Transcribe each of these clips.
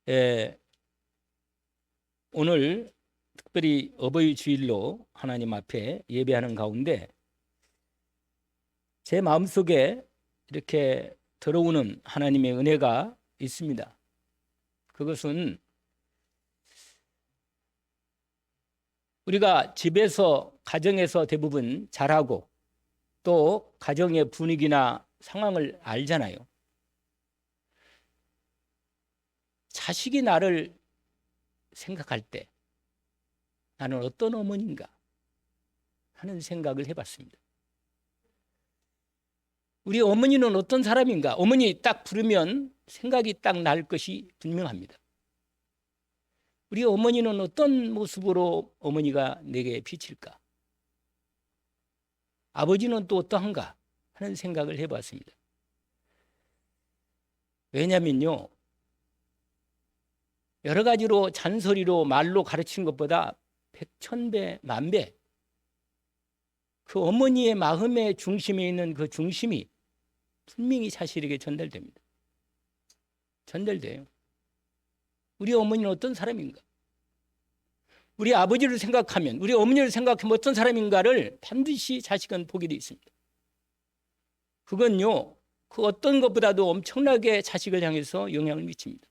예, 오늘 특별히 어버이 주일로 하나님 앞에 예배하는 가운데 제 마음속에 이렇게 들어오는 하나님의 은혜가 있습니다. 그것은 우리가 집에서, 가정에서 대부분 잘하고 또 가정의 분위기나 상황을 알잖아요. 자식이 나를 생각할 때 나는 어떤 어머니인가 하는 생각을 해봤습니다. 우리 어머니는 어떤 사람인가? 어머니 딱 부르면 생각이 딱 날 것이 분명합니다. 우리 어머니는 어떤 모습으로 어머니가 내게 비칠까? 아버지는 또 어떠한가? 하는 생각을 해봤습니다. 왜냐면요, 여러 가지로 잔소리로 말로 가르치는 것보다 백천배, 만배, 그 어머니의 마음의 중심에 있는 그 중심이 분명히 자식에게 전달됩니다. 전달돼요. 우리 어머니는 어떤 사람인가? 우리 아버지를 생각하면, 우리 어머니를 생각하면 어떤 사람인가를 반드시 자식은 보게 되어 있습니다. 그건요, 그 어떤 것보다도 엄청나게 자식을 향해서 영향을 미칩니다.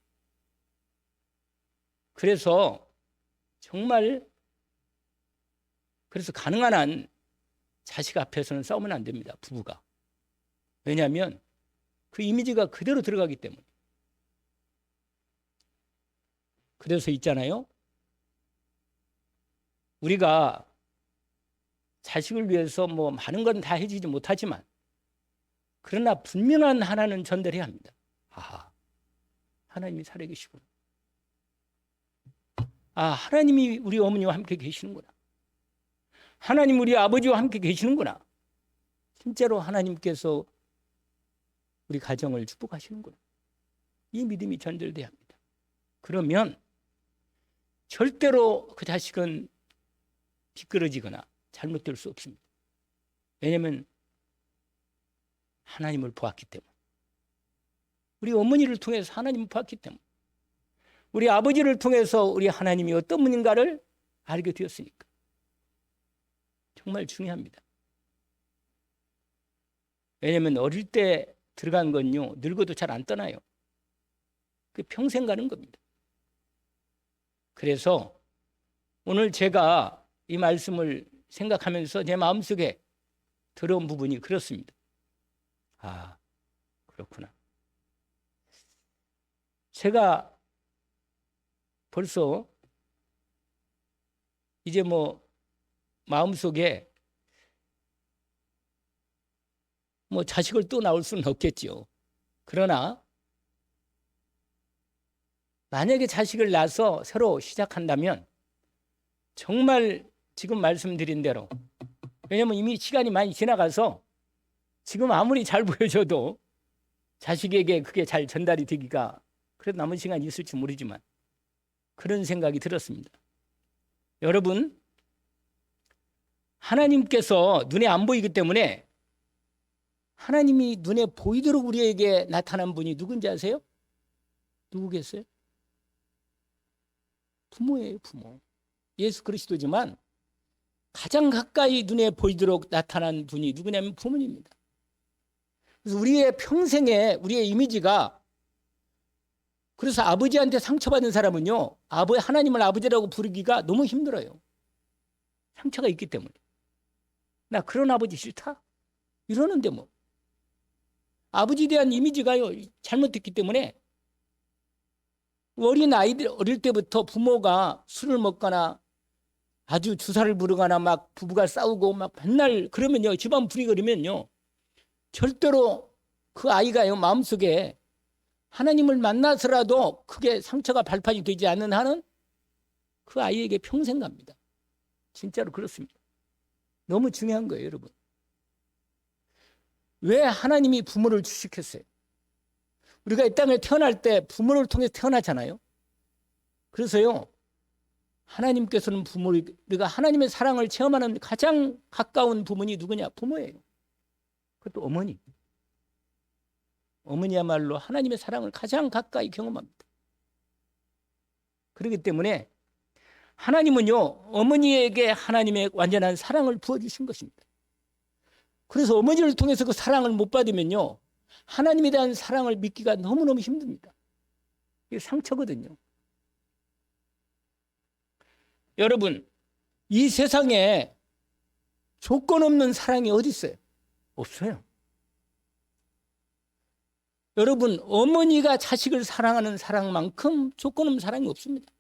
그래서 정말, 그래서 가능한 한 자식 앞에서는 싸우면 안 됩니다, 부부가. 왜냐하면 그 이미지가 그대로 들어가기 때문에. 그래서 있잖아요, 우리가 자식을 위해서 뭐 많은 건 다 해주지 못하지만 그러나 분명한 하나는 전달해야 합니다. 아, 하나님이 살아계시구나. 아, 하나님이 우리 어머니와 함께 계시는구나. 하나님 우리 아버지와 함께 계시는구나. 진짜로 하나님께서 우리 가정을 축복하시는구나. 이 믿음이 전달돼야 합니다. 그러면 절대로 그 자식은 비끄러지거나 잘못될 수 없습니다. 왜냐하면 하나님을 보았기 때문에. 우리 어머니를 통해서 하나님을 보았기 때문에. 우리 아버지를 통해서 우리 하나님이 어떤 분인가를 알게 되었으니까. 정말 중요합니다. 왜냐하면 어릴 때 들어간 건요, 늙어도 잘 안 떠나요. 그 평생 가는 겁니다. 그래서 오늘 제가 이 말씀을 생각하면서 제 마음속에 들어온 부분이 그렇습니다. 아, 그렇구나. 제가 벌써 이제 뭐 마음속에 뭐 자식을 또 낳을 수는 없겠죠. 그러나 만약에 자식을 낳아서 새로 시작한다면 정말 지금 말씀드린 대로, 왜냐면 이미 시간이 많이 지나가서 지금 아무리 잘 보여줘도 자식에게 그게 잘 전달이 되기가 그래도 남은 시간이 있을지 모르지만 그런 생각이 들었습니다. 여러분, 하나님께서 눈에 안 보이기 때문에 하나님이 눈에 보이도록 우리에게 나타난 분이 누군지 아세요? 누구겠어요? 부모예요, 부모. 예수 그리스도지만 가장 가까이 눈에 보이도록 나타난 분이 누구냐면 부모님입니다. 그래서 우리의 평생에 우리의 이미지가, 그래서 아버지한테 상처받은 사람은요, 하나님을 아버지라고 부르기가 너무 힘들어요. 상처가 있기 때문에. 나 그런 아버지 싫다? 이러는데 뭐. 아버지에 대한 이미지가요, 잘못됐기 때문에 어린 아이들, 어릴 때부터 부모가 술을 먹거나 아주 주사를 부르거나 막 부부가 싸우고 막 맨날 그러면요, 집안 분위기가 그러면요, 절대로 그 아이가요, 마음속에 하나님을 만나서라도 크게 상처가 발판이 되지 않는 한은 그 아이에게 평생 갑니다. 진짜로 그렇습니다. 너무 중요한 거예요, 여러분. 왜 하나님이 부모를 주식했어요? 우리가 이 땅에 태어날 때 부모를 통해 태어나잖아요. 그래서요, 하나님께서는 우리가 하나님의 사랑을 체험하는 가장 가까운 부분이 누구냐? 부모예요. 그것도 어머니. 어머니야말로 하나님의 사랑을 가장 가까이 경험합니다. 그렇기 때문에 하나님은요, 어머니에게 하나님의 완전한 사랑을 부어주신 것입니다. 그래서 어머니를 통해서 그 사랑을 못 받으면요, 하나님에 대한 사랑을 믿기가 너무너무 힘듭니다. 이게 상처거든요. 여러분, 이 세상에 조건 없는 사랑이 어디 있어요? 없어요. 여러분, 어머니가 자식을 사랑하는 사랑만큼 조건 없는 사랑이 없습니다.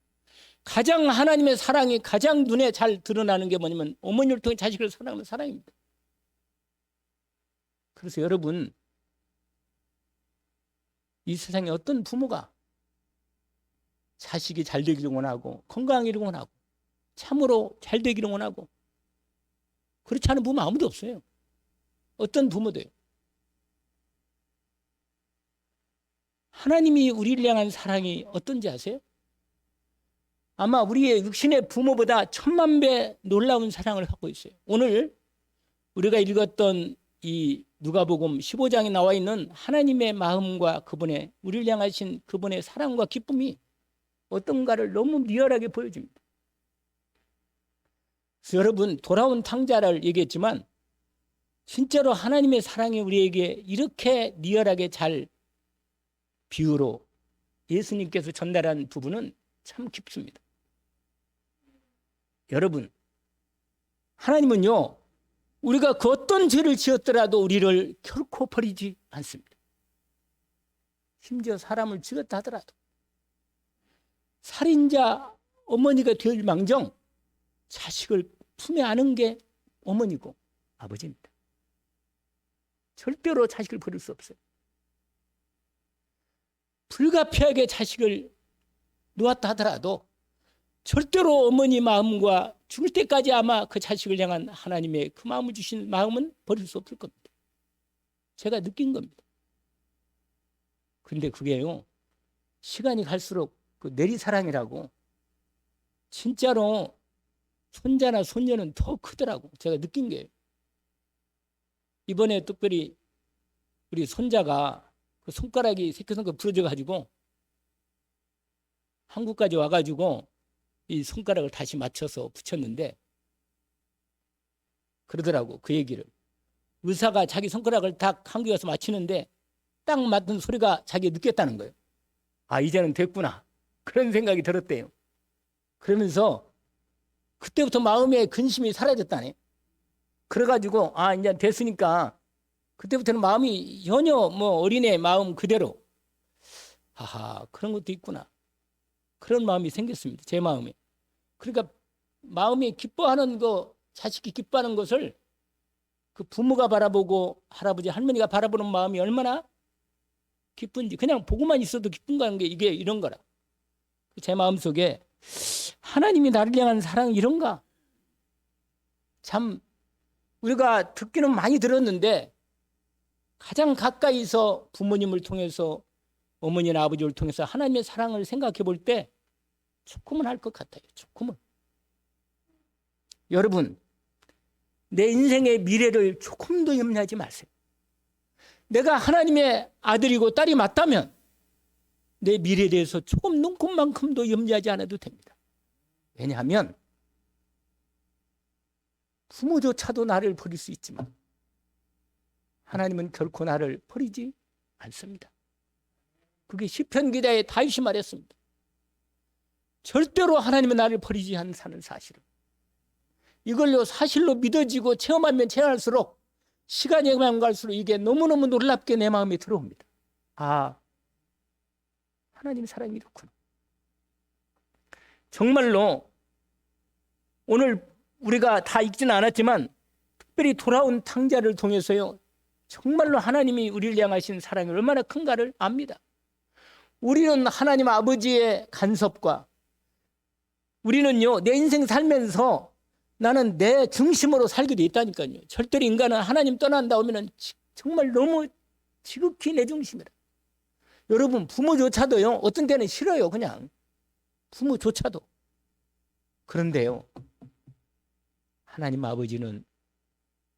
가장 하나님의 사랑이 가장 눈에 잘 드러나는 게 뭐냐면 어머니를 통해 자식을 사랑하는 사랑입니다. 그래서 여러분, 이 세상에 어떤 부모가 자식이 잘 되기를 원하고 건강하기를 원하고 참으로 잘 되기를 원하고 그렇지 않은 부모 아무도 없어요. 어떤 부모도요. 하나님이 우리를 향한 사랑이 어떤지 아세요? 아마 우리의 육신의 부모보다 1000만 배 놀라운 사랑을 갖고 있어요. 오늘 우리가 읽었던 이 누가복음 15장에 나와 있는 하나님의 마음과 그분의 우리를 향하신 그분의 사랑과 기쁨이 어떤가를 너무 리얼하게 보여줍니다. 그래서 여러분, 돌아온 탕자를 얘기했지만 진짜로 하나님의 사랑이 우리에게 이렇게 리얼하게 잘 비유로 예수님께서 전달한 부분은 참 깊습니다. 여러분, 하나님은요, 우리가 그 어떤 죄를 지었더라도 우리를 결코 버리지 않습니다. 심지어 사람을 죽였다 하더라도 살인자 어머니가 될 망정 자식을 품에 안은 게 어머니고 아버지입니다. 절대로 자식을 버릴 수 없어요. 불가피하게 자식을 놓았다 하더라도 절대로 어머니 마음과 죽을 때까지 아마 그 자식을 향한 하나님의 그 마음을 주신 마음은 버릴 수 없을 겁니다. 제가 느낀 겁니다. 그런데 그게요, 시간이 갈수록 그 내리사랑이라고 진짜로 손자나 손녀는 더 크더라고. 제가 느낀 게요. 이번에 특별히 우리 손자가 그 손가락이 새끼손가락 부러져가지고 한국까지 와가지고 이 손가락을 다시 맞춰서 붙였는데 그러더라고. 그 얘기를 의사가 자기 손가락을 딱 한국에 와서 맞히는데 딱 맞는 소리가 자기가 느꼈다는 거예요. 아, 이제는 됐구나, 그런 생각이 들었대요. 그러면서 그때부터 마음의 근심이 사라졌다네. 그래가지고 아, 이제 됐으니까 그때부터는 마음이 전혀 뭐 어린애 마음 그대로, 하하, 그런 것도 있구나, 그런 마음이 생겼습니다. 제 마음에. 그러니까 마음이 기뻐하는 거, 자식이 기뻐하는 것을 그 부모가 바라보고 할아버지 할머니가 바라보는 마음이 얼마나 기쁜지, 그냥 보고만 있어도 기쁜가는 게 이게 이런 거라. 제 마음속에 하나님이 나를 향한 사랑이 이런가? 참 우리가 듣기는 많이 들었는데 가장 가까이서 부모님을 통해서 어머니나 아버지를 통해서 하나님의 사랑을 생각해 볼 때 조금은 할 것 같아요. 조금은. 여러분, 내 인생의 미래를 조금도 염려하지 마세요. 내가 하나님의 아들이고 딸이 맞다면 내 미래에 대해서 조금 눈곱만큼도 염려하지 않아도 됩니다. 왜냐하면 부모조차도 나를 버릴 수 있지만 하나님은 결코 나를 버리지 않습니다. 그게 시편 기자의 다윗이 말했습니다. 절대로 하나님은 나를 버리지 않는 사실을. 이걸로 사실로 믿어지고 체험하면 체험할수록 시간이 갈수록 이게 너무너무 놀랍게 내 마음에 들어옵니다. 아, 하나님 사랑이 이렇구나. 정말로 오늘 우리가 다 읽지는 않았지만 특별히 돌아온 탕자를 통해서요, 정말로 하나님이 우리를 향하신 사랑이 얼마나 큰가를 압니다. 우리는 하나님 아버지의 간섭과 우리는요, 내 인생 살면서 나는 내 중심으로 살게 돼 있다니까요. 절대로 인간은 하나님 떠난다 오면은 정말 너무 지극히 내 중심이라. 여러분, 부모조차도요, 어떤 때는 싫어요. 그냥 부모조차도. 그런데요, 하나님 아버지는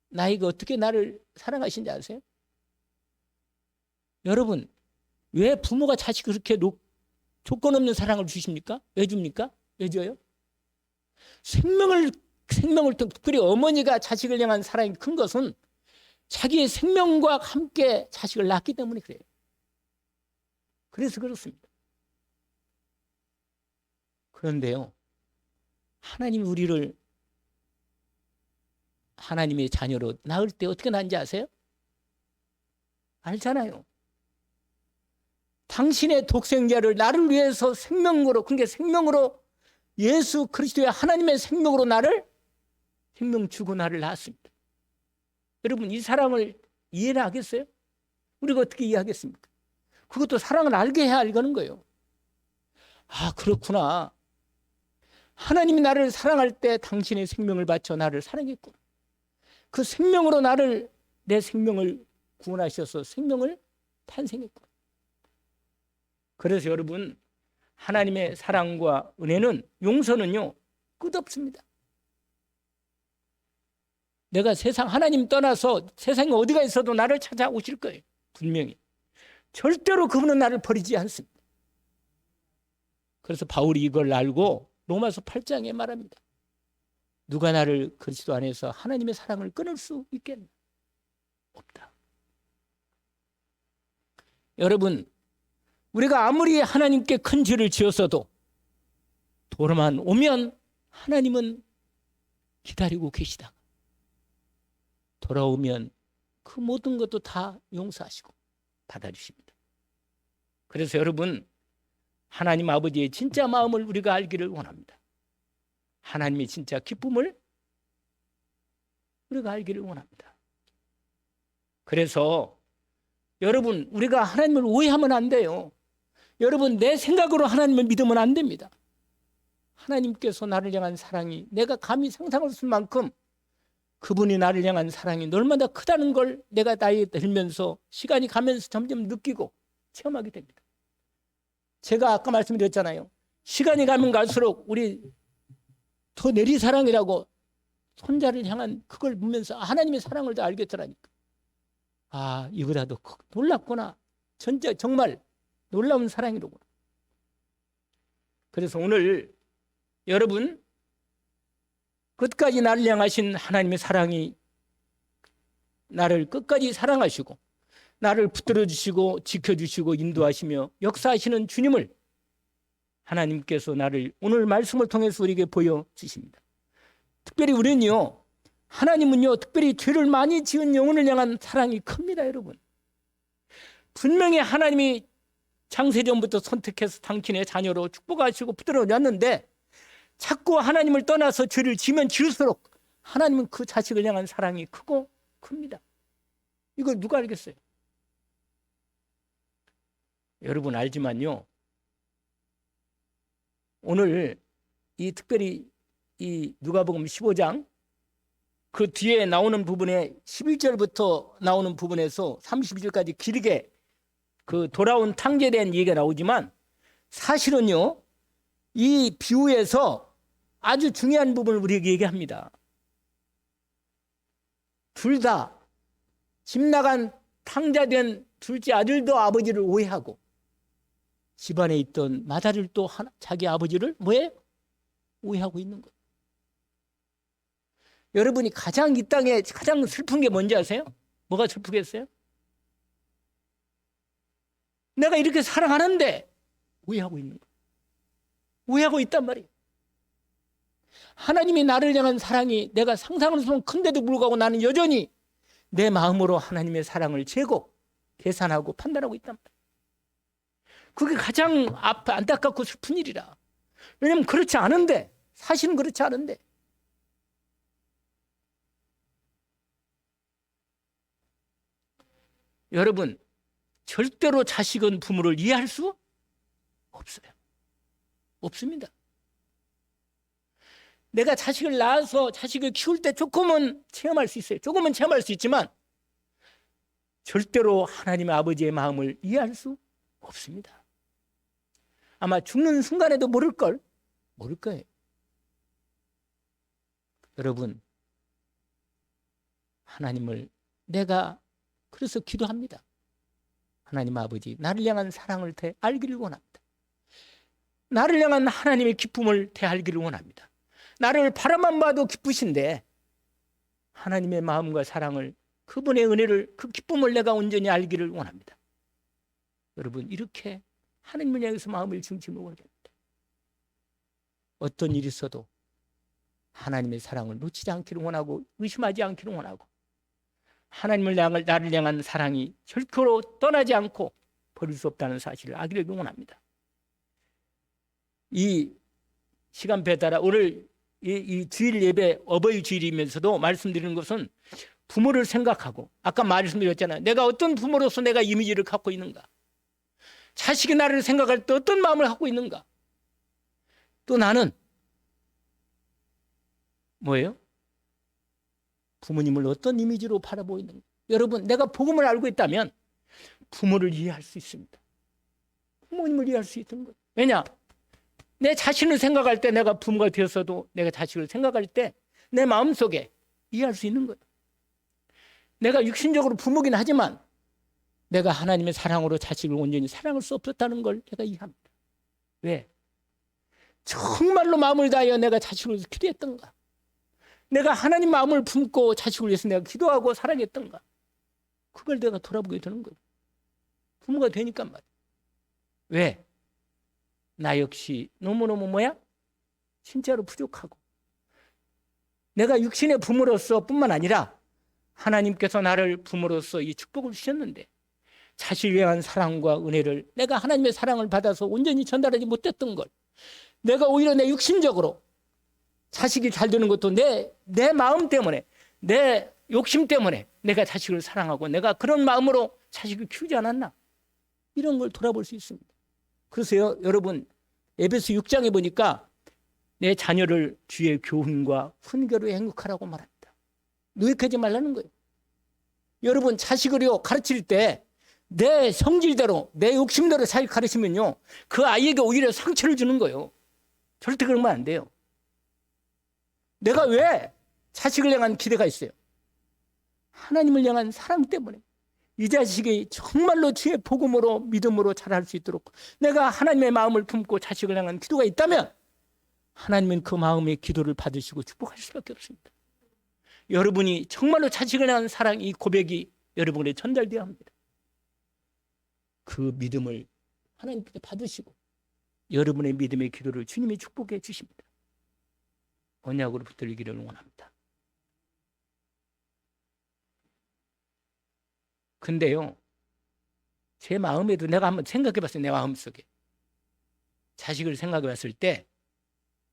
나이가 어떻게 나를 사랑하신지 아세요? 여러분, 왜 부모가 자식을 그렇게 조건 없는 사랑을 주십니까? 왜 줍니까? 왜 줘요? 생명을 특별히 어머니가 자식을 향한 사랑이 큰 것은 자기의 생명과 함께 자식을 낳기 때문에 그래요. 그래서 그렇습니다. 그런데요, 하나님이 우리를 하나님의 자녀로 낳을 때 어떻게 낳은지 아세요? 알잖아요. 당신의 독생자를 나를 위해서 생명으로, 그러니까 생명으로 예수 그리스도의 하나님의 생명으로 나를 생명 주고 나를 낳았습니다. 여러분, 이 사랑을 이해를 하겠어요? 우리가 어떻게 이해하겠습니까? 그것도 사랑을 알게 해야 알겠는 거예요. 아, 그렇구나. 하나님이 나를 사랑할 때 당신의 생명을 바쳐 나를 사랑했구나. 그 생명으로 내 생명을 구원하셔서 생명을 탄생했구나. 그래서 여러분, 하나님의 사랑과 은혜는, 용서는요, 끝없습니다. 내가 하나님 떠나서 세상에 어디가 있어도 나를 찾아오실 거예요. 분명히. 절대로 그분은 나를 버리지 않습니다. 그래서 바울이 이걸 알고 로마서 8장에 말합니다. 누가 나를 그리스도 안에서 하나님의 사랑을 끊을 수 있겠나? 없다. 여러분, 우리가 아무리 하나님께 큰 죄를 지었어도 돌아만 오면 하나님은 기다리고 계시다가 돌아오면 그 모든 것도 다 용서하시고 받아주십니다. 그래서 여러분, 하나님 아버지의 진짜 마음을 우리가 알기를 원합니다. 하나님의 진짜 기쁨을 우리가 알기를 원합니다. 그래서 여러분, 우리가 하나님을 오해하면 안 돼요. 여러분, 내 생각으로 하나님을 믿으면 안 됩니다. 하나님께서 나를 향한 사랑이 내가 감히 상상할 수 없을 만큼 그분이 나를 향한 사랑이 얼마나 크다는 걸 내가 나이 들면서 시간이 가면서 점점 느끼고 체험하게 됩니다. 제가 아까 말씀드렸잖아요. 시간이 가면 갈수록 우리 더 내리사랑이라고 손자를 향한 그걸 보면서 하나님의 사랑을 더 알겠더라니까. 아, 이거다 더 놀랍구나. 정말 놀라운 사랑이로구나. 그래서 오늘 여러분, 끝까지 나를 향하신 하나님의 사랑이 나를 끝까지 사랑하시고 나를 붙들어 주시고 지켜주시고 인도하시며 역사하시는 주님을 하나님께서 나를 오늘 말씀을 통해서 우리에게 보여주십니다. 특별히 우리는요, 하나님은요, 특별히 죄를 많이 지은 영혼을 향한 사랑이 큽니다. 여러분, 분명히 하나님이 창세전부터 선택해서 당신의 자녀로 축복하시고 붙들어 놨는데 자꾸 하나님을 떠나서 죄를 지면 지을수록 하나님은 그 자식을 향한 사랑이 크고 큽니다. 이걸 누가 알겠어요? 여러분 알지만요, 오늘 특별히 이 누가복음 15장 그 뒤에 나오는 부분에 11절부터 나오는 부분에서 32절까지 길게 그 돌아온 탕자에 대한 얘기가 나오지만 사실은요, 이 비유에서 아주 중요한 부분을 우리에게 얘기합니다. 둘 다 집 나간 탕자된 둘째 아들도 아버지를 오해하고 집안에 있던 맏아들도 자기 아버지를 뭐해? 오해하고 있는 거예요. 여러분이 이 땅에 가장 슬픈 게 뭔지 아세요? 뭐가 슬프겠어요? 내가 이렇게 사랑하는데 오해하고 있는 거예요. 오해하고 있단 말이에요. 하나님이 나를 향한 사랑이 내가 상상할 수 없는 큰데도 불구하고 나는 여전히 내 마음으로 하나님의 사랑을 재고 계산하고 판단하고 있단 말이에요. 그게 가장 안타깝고 슬픈 일이라. 왜냐하면 그렇지 않은데, 사실은 그렇지 않은데. 여러분, 절대로 자식은 부모를 이해할 수 없어요. 없습니다. 내가 자식을 낳아서 자식을 키울 때 조금은 체험할 수 있어요. 조금은 체험할 수 있지만 절대로 하나님의 아버지의 마음을 이해할 수 없습니다. 아마 죽는 순간에도 모를 거예요. 여러분, 하나님을 내가 그래서 기도합니다. 하나님 아버지, 나를 향한 사랑을 알기를 원합니다. 나를 향한 하나님의 기쁨을 대하기를 원합니다. 나를 바라만 봐도 기쁘신데 하나님의 마음과 사랑을, 그분의 은혜를, 그 기쁨을 내가 온전히 알기를 원합니다. 여러분, 이렇게 하나님을 향해서 마음을 중심으로 원합니다. 어떤 일이 있어도 하나님의 사랑을 놓치지 않기를 원하고 의심하지 않기를 원하고 하나님을 나를 향한 사랑이 결코 떠나지 않고 버릴 수 없다는 사실을 알기를 원합니다. 이 시간표에 따라 오늘 이 주일 예배 어버이 주일이면서도 말씀드리는 것은 부모를 생각하고, 아까 말씀드렸잖아요. 내가 어떤 부모로서 내가 이미지를 갖고 있는가, 자식이 나를 생각할 때 어떤 마음을 갖고 있는가, 또 나는 뭐예요? 부모님을 어떤 이미지로 바라보이는가. 여러분, 내가 복음을 알고 있다면 부모를 이해할 수 있습니다. 부모님을 이해할 수 있는 거예요. 왜냐? 내 자신을 생각할 때, 내가 부모가 되었어도 내가 자식을 생각할 때 내 마음속에 이해할 수 있는 거예요. 내가 육신적으로 부모긴 하지만 내가 하나님의 사랑으로 자식을 온전히 사랑할 수 없었다는 걸 내가 이해합니다. 왜? 정말로 마음을 다하여 내가 자식을 위해서 기도했던가, 내가 하나님 마음을 품고 자식을 위해서 내가 기도하고 사랑했던가, 그걸 내가 돌아보게 되는 거예요. 부모가 되니까 말이에요. 왜? 나 역시 너무너무 진짜로 부족하고, 내가 육신의 부모로서 뿐만 아니라 하나님께서 나를 부모로서 이 축복을 주셨는데 자식을 향한 사랑과 은혜를 내가 하나님의 사랑을 받아서 온전히 전달하지 못했던 걸, 내가 오히려 내 육신적으로 자식이 잘 되는 것도 내 마음 때문에, 내 욕심 때문에 내가 자식을 사랑하고 내가 그런 마음으로 자식을 키우지 않았나, 이런 걸 돌아볼 수 있습니다. 그래서요, 여러분, 에베소 6장에 보니까 내 자녀를 주의 교훈과 훈계로 행복하라고 말합니다. 노획하지 말라는 거예요. 여러분, 자식을요 가르칠 때 내 성질대로, 내 욕심대로 잘 가르치면요, 그 아이에게 오히려 상처를 주는 거예요. 절대 그러면 안 돼요. 내가 왜 자식을 향한 기대가 있어요? 하나님을 향한 사랑 때문에. 이 자식이 정말로 주의 복음으로, 믿음으로 자랄 수 있도록 내가 하나님의 마음을 품고 자식을 향한 기도가 있다면 하나님은 그 마음의 기도를 받으시고 축복하실 수밖에 없습니다. 여러분이 정말로 자식을 향한 사랑, 이 고백이 여러분에게 전달되어야 합니다. 그 믿음을 하나님께 받으시고 여러분의 믿음의 기도를 주님이 축복해 주십니다. 언약으로 붙들기를 원합니다. 근데요, 제 마음에도 내가 한번 생각해 봤어요. 내 마음속에 자식을 생각해 봤을 때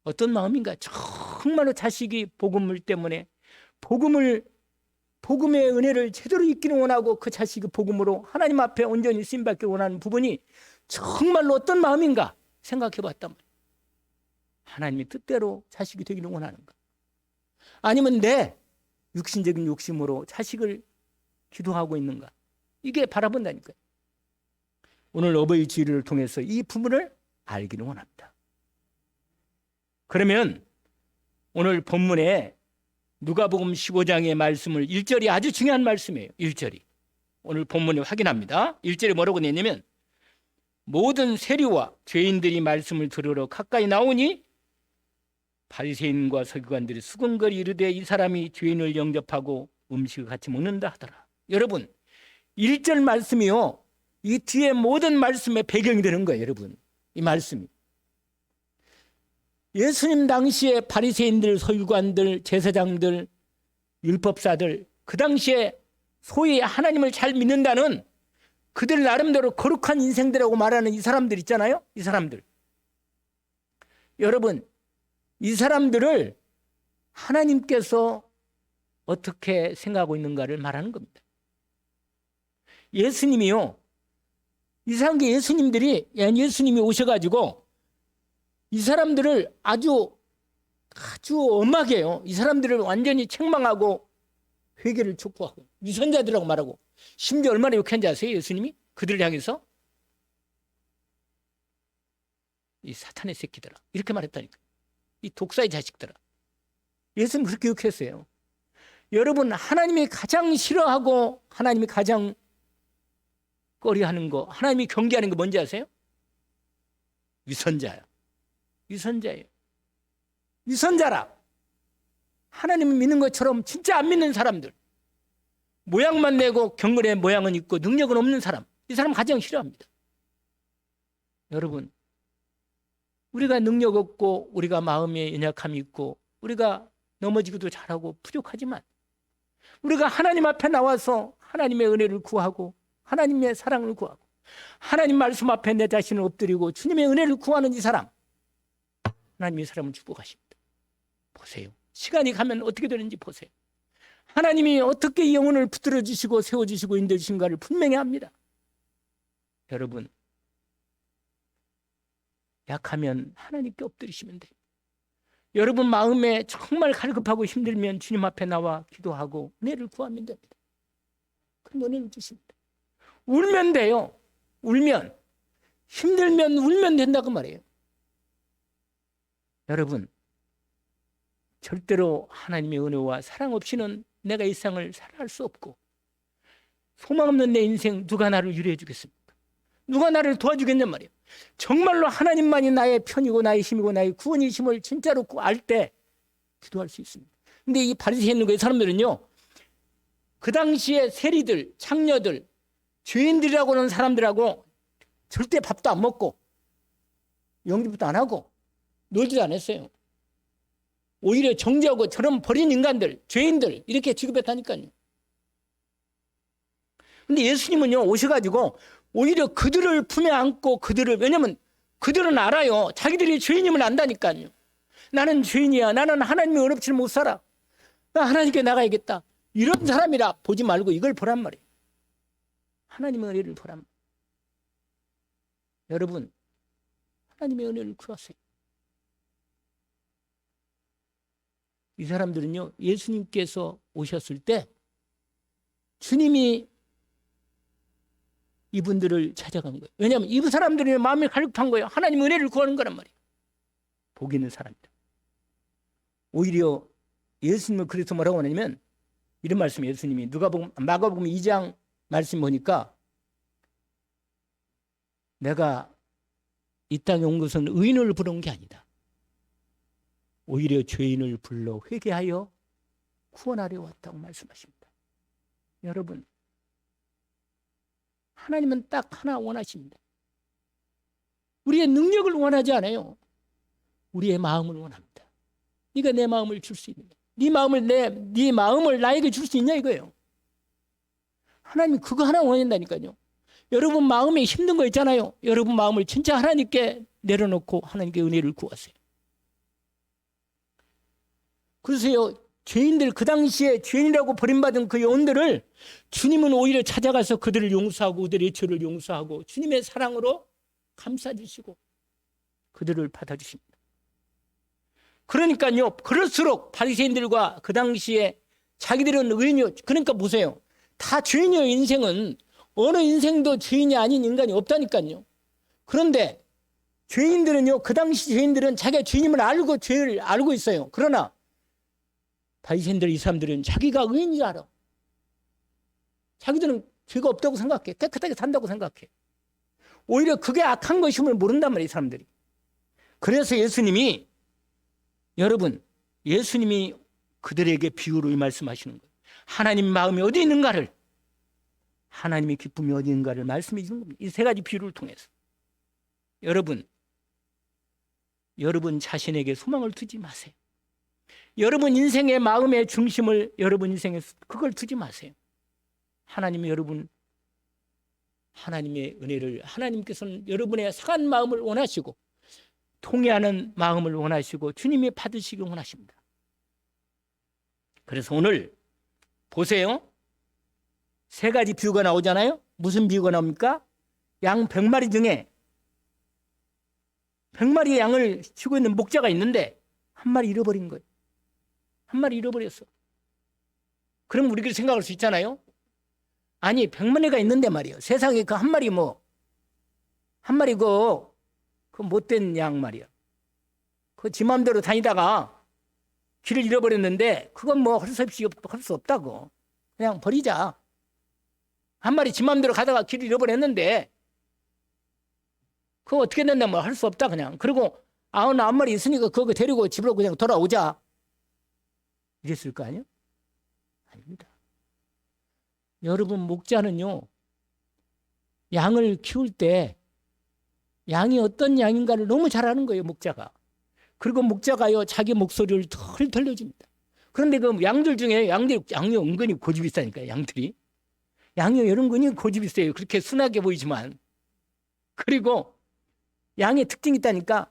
어떤 마음인가? 정말로 자식이 복음을 때문에 복음의 은혜를 제대로 잊기를 원하고 그 자식이 복음으로 하나님 앞에 온전히 쓰임받기를 원하는 부분이 정말로 어떤 마음인가 생각해 봤단 말이에요. 하나님의 뜻대로 자식이 되기를 원하는가, 아니면 내 육신적인 욕심으로 자식을 기도하고 있는가, 이게 바라본다니까요. 오늘 어버이 주일을 통해서 이 부분을 알기를 원합니다. 그러면 오늘 본문에 누가복음 15장의 말씀을 1절이 아주 중요한 말씀이에요. 1절이 오늘 본문에 확인합니다. 1절에 뭐라고 냈냐면, 모든 세리와 죄인들이 말씀을 들으러 가까이 나오니 바리새인과 서기관들이 수근거리 이르되 이 사람이 죄인을 영접하고 음식을 같이 먹는다 하더라. 여러분, 1절 말씀이요, 이 뒤에 모든 말씀의 배경이 되는 거예요. 여러분, 이 말씀이 예수님 당시에 바리새인들, 서기관들, 제사장들, 율법사들, 그 당시에 소위 하나님을 잘 믿는다는 그들 나름대로 거룩한 인생들이라고 말하는 이 사람들 있잖아요. 이 사람들, 여러분, 이 사람들을 하나님께서 어떻게 생각하고 있는가를 말하는 겁니다. 예수님이요, 이상한 게 예수님이 오셔가지고 이 사람들을 아주 엄하게 해요. 이 사람들을 완전히 책망하고 회개를 촉구하고 위선자들이라고 말하고, 심지어 얼마나 욕했는지 아세요? 예수님이 그들을 향해서 이 사탄의 새끼들아, 이렇게 말했다니까. 이 독사의 자식들아. 예수님 그렇게 욕했어요. 여러분, 하나님이 가장 싫어하고 하나님이 가장 꺼려하는 거, 하나님이 경계하는 거 뭔지 아세요? 위선자야. 위선자예요. 위선자라. 하나님을 믿는 것처럼 진짜 안 믿는 사람들. 모양만 내고 경건의 모양은 있고 능력은 없는 사람. 이 사람 가장 싫어합니다. 여러분, 우리가 능력 없고 우리가 마음에 연약함이 있고 우리가 넘어지기도 잘하고 부족하지만 우리가 하나님 앞에 나와서 하나님의 은혜를 구하고 하나님의 사랑을 구하고 하나님 말씀 앞에 내 자신을 엎드리고 주님의 은혜를 구하는 이 사람, 하나님이 이 사람을 축복하십니다. 보세요. 시간이 가면 어떻게 되는지 보세요. 하나님이 어떻게 이 영혼을 붙들어 주시고 세워주시고 인도해 주신가를 분명히 합니다. 여러분, 약하면 하나님께 엎드리시면 돼요. 여러분 마음에 정말 갈급하고 힘들면 주님 앞에 나와 기도하고 은혜를 구하면 됩니다. 그럼 은혜를 주십니다. 울면 돼요. 울면. 힘들면 울면 된다고 말이에요. 여러분, 절대로 하나님의 은혜와 사랑 없이는 내가 이 세상을 살아갈 수 없고 소망 없는 내 인생 누가 나를 위로해 주겠습니까? 누가 나를 도와주겠냔 말이에요. 정말로 하나님만이 나의 편이고 나의 힘이고 나의 구원이심을 진짜로 알 때 기도할 수 있습니다. 근데 이 바리새인과 이 사람들은요, 그 당시에 세리들, 창녀들, 죄인들이라고 하는 사람들하고 절대 밥도 안 먹고 영접도 안 하고 놀지도 않았어요. 오히려 정죄하고 저런 버린 인간들, 죄인들 이렇게 취급했다니까요. 근데 예수님은요, 오셔가지고 오히려 그들을 품에 안고 그들을, 왜냐면 그들은 알아요. 자기들이 죄인임을 안다니까요. 나는 죄인이야. 나는 하나님의 은 없이는 못 살아. 나 하나님께 나가야겠다. 이런 사람이라 보지 말고 이걸 보란 말이에요. 하나님의 은혜를 보란 말이에요. 여러분, 하나님의 은혜를 구하세요. 이 사람들은요, 예수님께서 오셨을 때 주님이 이분들을 찾아간 거예요. 왜냐하면 이 사람들의 마음이 갈급한 거예요. 하나님 은혜를 구하는 거란 말이에요. 복 있는 사람들. 오히려 예수님은 그래서 뭐라고 하냐면 이런 말씀, 예수님이 마가복음 2장 말씀 보니까 내가 이 땅에 온 것은 의인을 부르는 게 아니다. 오히려 죄인을 불러 회개하여 구원하려 왔다고 말씀하십니다. 여러분, 하나님은 딱 하나 원하십니다. 우리의 능력을 원하지 않아요. 우리의 마음을 원합니다. 네가 내 마음을 줄 수 있느냐? 네 마음을 나에게 줄 수 있냐 이거예요. 하나님이 그거 하나 원한다니까요. 여러분 마음에 힘든 거 있잖아요. 여러분 마음을 진짜 하나님께 내려놓고 하나님께 은혜를 구하세요. 그러세요. 죄인들, 그 당시에 죄인이라고 버림받은 그 영혼들을 주님은 오히려 찾아가서 그들을 용서하고 그들의 죄를 용서하고 주님의 사랑으로 감싸주시고 그들을 받아주십니다. 그러니까요, 그럴수록 바리새인들과 그 당시에 자기들은 의인이요. 그러니까 보세요. 다 죄인이요. 인생은 어느 인생도 죄인이 아닌 인간이 없다니까요. 그런데 죄인들은요, 그 당시 죄인들은 자기가 죄인임을 알고 죄를 알고 있어요. 그러나 바리새인들, 이 사람들은 자기가 의인인 줄 알아. 자기들은 죄가 없다고 생각해. 깨끗하게 산다고 생각해. 오히려 그게 악한 것임을 모른단 말이에요, 이 사람들이. 그래서 예수님이, 여러분, 예수님이 그들에게 비유로 이 말씀하시는 거예요. 하나님 마음이 어디 있는가를, 하나님의 기쁨이 어디 있는가를 말씀해 주는 겁니다. 이 세 가지 비유를 통해서. 여러분 자신에게 소망을 두지 마세요. 여러분 인생의 마음의 중심을 여러분 인생에 그걸 두지 마세요. 하나님이 하나님의 은혜를, 하나님께서는 여러분의 상한 마음을 원하시고 통회하는 마음을 원하시고 주님이 받으시길 원하십니다. 그래서 오늘 보세요. 세 가지 비유가 나오잖아요. 무슨 비유가 나옵니까? 양 100마리 중에 100마리의 양을 치고 있는 목자가 있는데 한 마리 잃어버린 거예요. 한 마리 잃어버렸어. 그럼 우리가 생각할 수 있잖아요. 아니 100마리가 있는데 말이에요. 세상에 그 한 마리 한 마리 그 못된 양 말이야. 그 지 마음대로 다니다가 길을 잃어버렸는데 그건 뭐 할 수 없다고. 그냥 버리자. 한 마리 지 마음대로 가다가 길을 잃어버렸는데 그거 어떻게 된다 뭐 할 수 없다 그냥. 그리고 99마리 있으니까 그거 데리고 집으로 그냥 돌아오자. 이랬을 거 아니에요? 아닙니다. 여러분, 목자는요, 양을 키울 때 양이 어떤 양인가를 너무 잘 아는 거예요, 목자가. 그리고 목자가요, 자기 목소리를 덜 들려줍니다. 그런데 그 양들 중에 양이 은근히 고집이 있다니까요, 양들이. 양이 은근히 고집이 있어요. 그렇게 순하게 보이지만. 그리고 양의 특징이 있다니까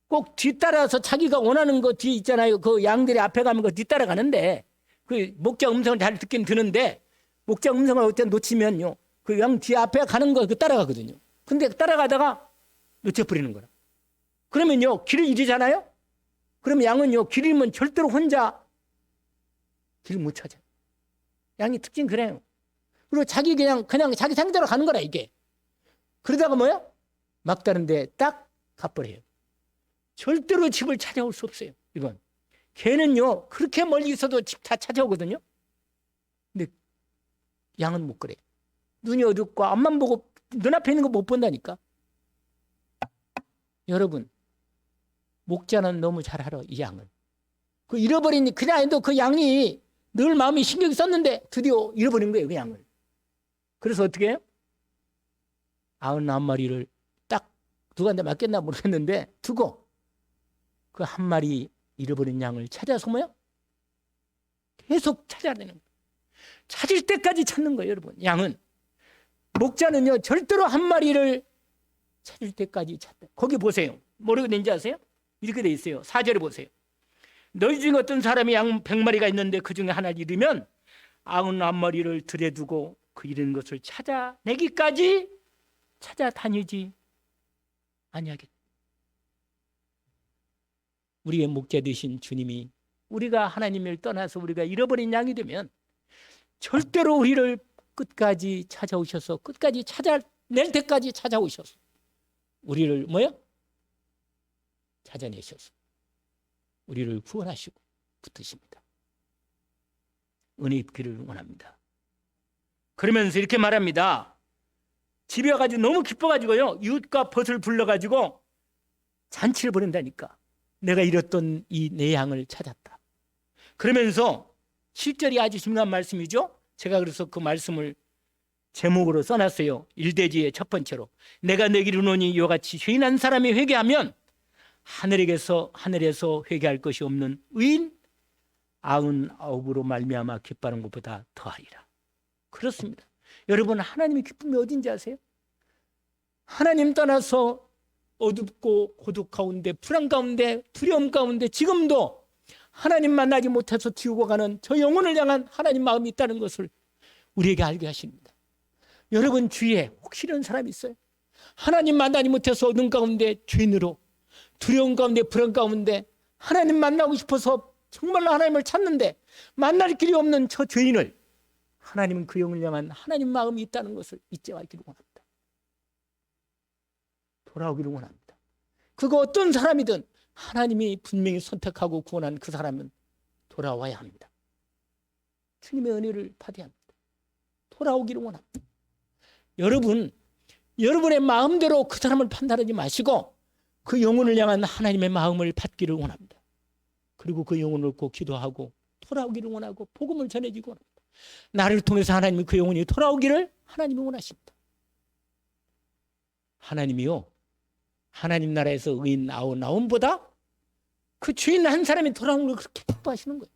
꼭 뒤따라서 자기가 원하는 거 뒤에 있잖아요. 그 양들이 앞에 가면 그 뒤따라가는데 그 목자 음성을 잘 듣긴 드는데 목자 음성을 어떤 놓치면요. 그 양 뒤에 앞에 가는 거 그 따라가거든요. 근데 따라가다가 놓쳐버리는 거라. 그러면요. 길을 잃잖아요. 그러면 양은요. 길 잃으면 절대로 혼자 길을 못 찾아요. 양이 특징 그래요. 그리고 그냥 자기 상대로 가는 거라 이게. 그러다가 뭐야? 막다른데 딱 가버려요. 절대로 집을 찾아올 수 없어요. 이건. 개는요. 그렇게 멀리 있어도 집 다 찾아오거든요. 근데 양은 못 그래요. 눈이 어둡고 앞만 보고 눈앞에 있는 거 못 본다니까. 여러분. 목자는 너무 잘 알아. 이 양을. 그 잃어버린 그냥 해도 그 양이 늘 마음이 신경이 썼는데 드디어 잃어버린 거예요. 그 양을. 그래서 어떻게 해요? 99마리를 딱 누구한테 맡겼나 모르겠는데 두고 그 한 마리 잃어버린 양을 찾아서 뭐야? 계속 찾아야 되는 거예요. 찾을 때까지 찾는 거예요, 여러분. 양은. 목자는요, 절대로 한 마리를 찾을 때까지 찾다. 거기 보세요. 뭐라고 되는지 아세요? 이렇게 돼 있어요. 4절에 보세요. 너희 중에 어떤 사람이 양 100마리가 있는데 그 중에 하나를 잃으면 99마리를 들여두고 그 잃은 것을 찾아내기까지 찾아다니지 아니하겠다. 우리의 목자 되신 주님이 우리가 하나님을 떠나서 우리가 잃어버린 양이 되면 절대로 우리를 끝까지 찾아오셔서 끝까지 찾아낼 때까지 찾아오셔서 우리를 뭐야? 찾아내셔서 우리를 구원하시고 붙으십니다. 은혜 입기를 원합니다. 그러면서 이렇게 말합니다. 집에 와가지고 너무 기뻐가지고요. 이웃과 벗을 불러가지고 잔치를 벌인다니까. 내가 잃었던 이 내 양을 찾았다. 그러면서 7절이 아주 중요한 말씀이죠. 제가 그래서 그 말씀을 제목으로 써놨어요. 일대지의 첫 번째로. 내가 내게 이르노니 이와 같이 죄인한 사람이 회개하면 하늘에서 회개할 것이 없는 의인 99으로 말미암아 기뻐하는 것보다 더하리라. 그렇습니다. 여러분, 하나님의 기쁨이 어딘지 아세요? 하나님 떠나서 어둡고 고독 가운데 불안 가운데 두려움 가운데 지금도 하나님 만나지 못해서 지우고 가는 저 영혼을 향한 하나님 마음이 있다는 것을 우리에게 알게 하십니다. 여러분 주위에 혹시 이런 사람이 있어요? 하나님 만나지 못해서 어둠 가운데 죄인으로 두려움 가운데 불안 가운데 하나님 만나고 싶어서 정말로 하나님을 찾는데 만날 길이 없는 저 죄인을 하나님은 그 영혼을 향한 하나님 마음이 있다는 것을 잊지 말기를 원합니다. 돌아오기를 원합니다. 그거 어떤 사람이든 하나님이 분명히 선택하고 구원한 그 사람은 돌아와야 합니다. 주님의 은혜를 받아야 합니다. 돌아오기를 원합니다. 여러분, 여러분의 마음대로 그 사람을 판단하지 마시고 그 영혼을 향한 하나님의 마음을 받기를 원합니다. 그리고 그 영혼을 꼭 기도하고 돌아오기를 원하고 복음을 전해주기 원합니다. 나를 통해서 하나님이 그 영혼이 돌아오기를 하나님이 원하십니다. 하나님이요, 하나님 나라에서 의인 99보다 그 죄인 한 사람이 돌아오는 걸 그렇게 기뻐하시는 거예요.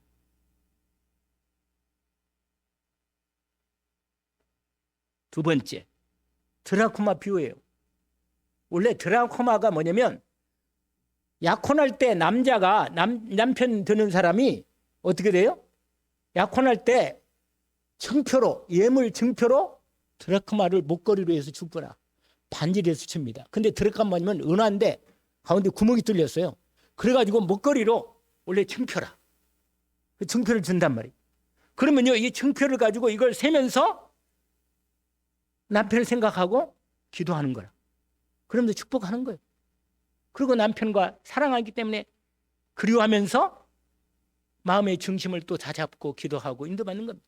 두 번째, 드라쿠마 비유예요. 원래 드라쿠마가 뭐냐면 약혼할 때 남자가 남편 되는 사람이 어떻게 돼요? 약혼할 때 증표로, 예물 증표로 드라쿠마를 목걸이로 해서 주거나 반지를 해서 줍니다. 근데 드라쿠마면 은화인데 가운데 구멍이 뚫렸어요. 그래가지고 목걸이로 원래 증표라. 그 증표를 준단 말이에요. 그러면요, 이 증표를 가지고 이걸 세면서 남편을 생각하고 기도하는 거라. 그러면서 축복하는 거예요. 그리고 남편과 사랑하기 때문에 그리워하면서 마음의 중심을 또 다잡고 기도하고 인도받는 겁니다.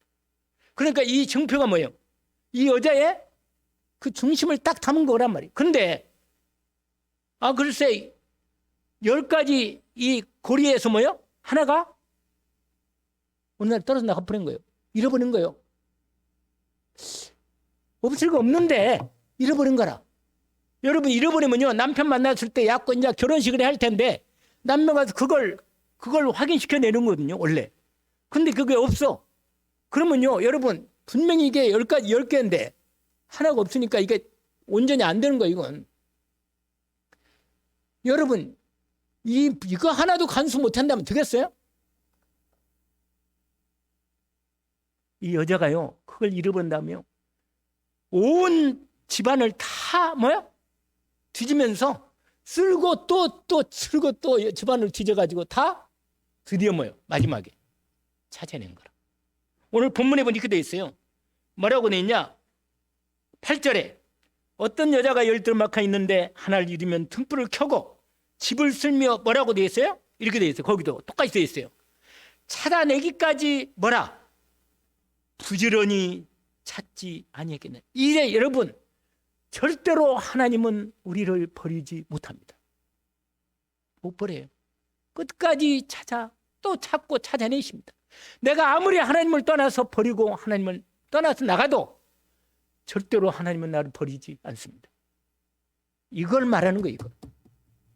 그러니까 이 증표가 뭐예요? 이 여자의 그 중심을 딱 담은 거란 말이에요. 그런데 글쎄 10가지 이 고리에서 뭐요? 하나가 어느 날 떨어져 나가버린 거예요. 잃어버린 거예요. 없을 거 없는데 잃어버린 거라. 여러분 잃어버리면요, 남편 만났을 때 약간 이제 결혼식을 해야 할 텐데 남편 가서 그걸 확인시켜 내는 거거든요, 원래. 근데 그게 없어. 그러면요, 여러분 분명히 이게 10개인데 하나가 없으니까 이게 온전히 안 되는 거예요, 이건. 여러분 이거 하나도 간수 못 한다면 되겠어요? 이 여자가요, 그걸 잃어본다며 온 집안을 다 뭐야? 뒤지면서 쓸고 또 쓸고 또 집안을 뒤져가지고 다 드디어 뭐요? 마지막에 찾아낸 거라. 오늘 본문에 보니까 돼 있어요. 뭐라고 돼 있냐? 8절에 어떤 여자가 12마카 있는데 하나를 잃으면 등불을 켜고 집을 쓸며 뭐라고 돼 있어요? 이렇게 돼 있어요. 거기도 똑같이 돼 있어요. 찾아내기까지 뭐라? 부지런히 찾지 아니했겠네. 이래 여러분, 절대로 하나님은 우리를 버리지 못합니다. 못 버려요. 끝까지 찾아 또 찾고 찾아내십니다. 내가 아무리 하나님을 떠나서 버리고 하나님을 떠나서 나가도 절대로 하나님은 나를 버리지 않습니다. 이걸 말하는 거예요. 이걸.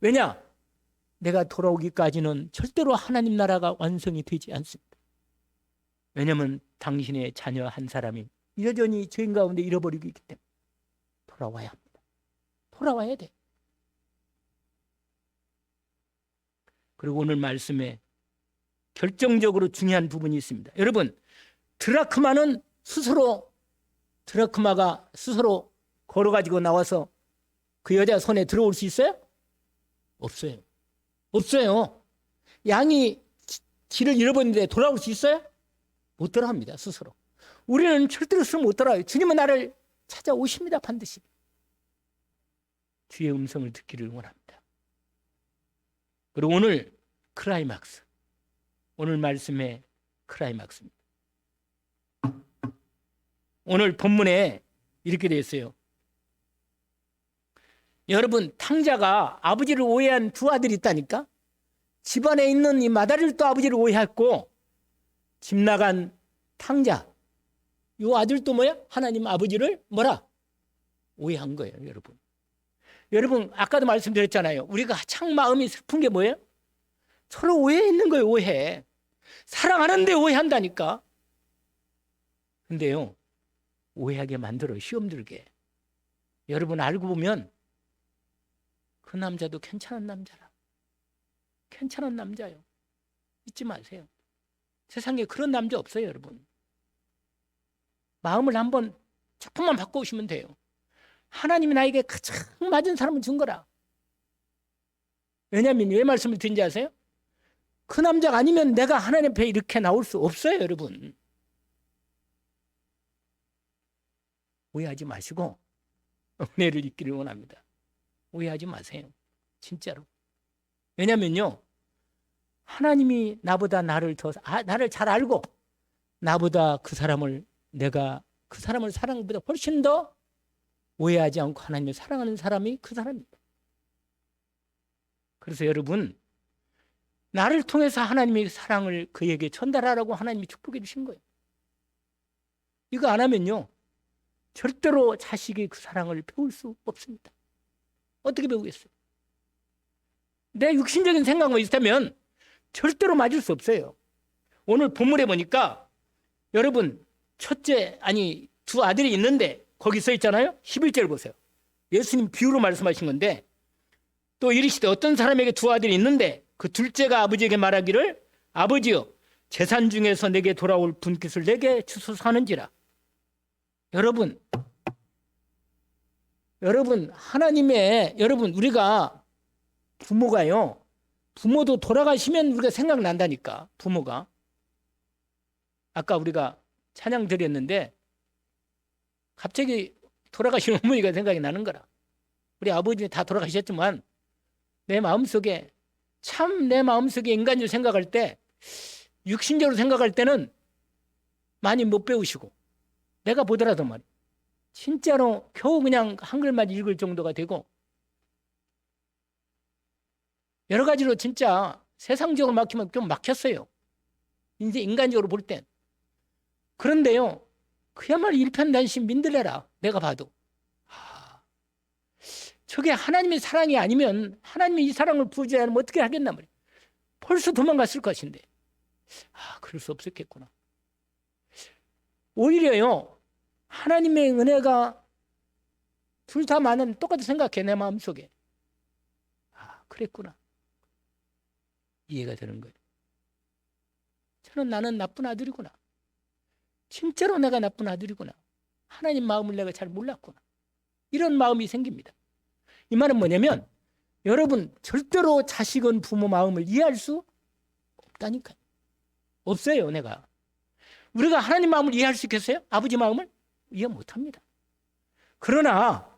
왜냐? 내가 돌아오기까지는 절대로 하나님 나라가 완성이 되지 않습니다. 왜냐하면 당신의 자녀 한 사람이 여전히 죄인 가운데 잃어버리고 있기 때문에 돌아와야 합니다. 돌아와야 돼. 그리고 오늘 말씀에 결정적으로 중요한 부분이 있습니다. 여러분, 드라크마가 스스로 걸어가지고 나와서 그 여자 손에 들어올 수 있어요? 없어요. 없어요. 양이 길을 잃어버렸는데 돌아올 수 있어요? 못 돌아옵니다, 스스로. 우리는 절대로 스스로 못 돌아와요. 주님은 나를 찾아오십니다, 반드시. 주의 음성을 듣기를 원합니다. 그리고 오늘 클라이막스, 오늘 말씀의 클라이막스입니다. 오늘 본문에 이렇게 되어 있어요. 여러분, 탕자가 아버지를 오해한 두 아들이 있다니까. 집안에 있는 이 마다리를 또 아버지를 오해했고, 집 나간 탕자, 이 아들도 뭐야? 하나님 아버지를 뭐라? 오해한 거예요, 여러분. 여러분, 아까도 말씀드렸잖아요. 우리가 참 마음이 슬픈 게 뭐예요? 서로 오해했는 거예요, 오해. 사랑하는데 오해한다니까. 근데요, 오해하게 만들어요, 시험 들게. 여러분, 알고 보면 그 남자도 괜찮은 남자라. 괜찮은 남자요. 잊지 마세요. 세상에 그런 남자 없어요, 여러분. 마음을 한번 조금만 바꿔오시면 돼요. 하나님이 나에게 가장 맞은 사람을 준 거라. 왜냐하면 왜 말씀을 드린지 아세요? 그 남자가 아니면 내가 하나님 앞에 이렇게 나올 수 없어요, 여러분. 오해하지 마시고 은혜를 잊기를 원합니다. 오해하지 마세요. 진짜로. 왜냐면요, 하나님이 나보다 나를 잘 알고 나보다 내가 그 사람을 사랑하는 것보다 훨씬 더 오해하지 않고 하나님을 사랑하는 사람이 그 사람입니다. 그래서 여러분, 나를 통해서 하나님의 사랑을 그에게 전달하라고 하나님이 축복해 주신 거예요. 이거 안 하면요, 절대로 자식이 그 사랑을 배울 수 없습니다. 어떻게 배우겠어요? 내 육신적인 생각만 있다면 절대로 맞을 수 없어요. 오늘 본문에 보니까 여러분, 두 아들이 있는데 거기 써 있잖아요. 11절 보세요. 예수님 비유로 말씀하신 건데, 또 이르시되 어떤 사람에게 두 아들이 있는데 그 둘째가 아버지에게 말하기를 아버지여 재산 중에서 내게 돌아올 분깃을 내게 주소서 하는지라. 여러분 우리가 부모도 돌아가시면 우리가 생각난다니까. 부모가 아까 우리가 찬양 드렸는데 갑자기 돌아가신 어머니가 생각이 나는 거라. 우리 아버지 다 돌아가셨지만 내 마음속에 인간적으로 생각할 때, 육신적으로 생각할 때는 많이 못 배우시고, 내가 보더라도 말이야, 진짜로 겨우 그냥 한글만 읽을 정도가 되고, 여러 가지로 진짜 세상적으로 막히면 좀 막혔어요. 인간적으로 볼 땐. 그런데요, 그야말로 일편단심 민들레라. 내가 봐도. 저게 하나님의 사랑이 아니면, 하나님이 이 사랑을 부어주지 않으면 어떻게 하겠나 말이에요. 벌써 도망갔을 것인데. 그럴 수 없었겠구나. 오히려요, 하나님의 은혜가 둘 다 많은, 똑같이 생각해, 내 마음속에. 그랬구나. 이해가 되는 거예요. 나는 나쁜 아들이구나. 진짜로 내가 나쁜 아들이구나. 하나님 마음을 내가 잘 몰랐구나. 이런 마음이 생깁니다. 이 말은 뭐냐면, 여러분, 절대로 자식은 부모 마음을 이해할 수 없다니까요. 없어요, 내가. 우리가 하나님 마음을 이해할 수 있겠어요? 아버지 마음을? 이해 못합니다. 그러나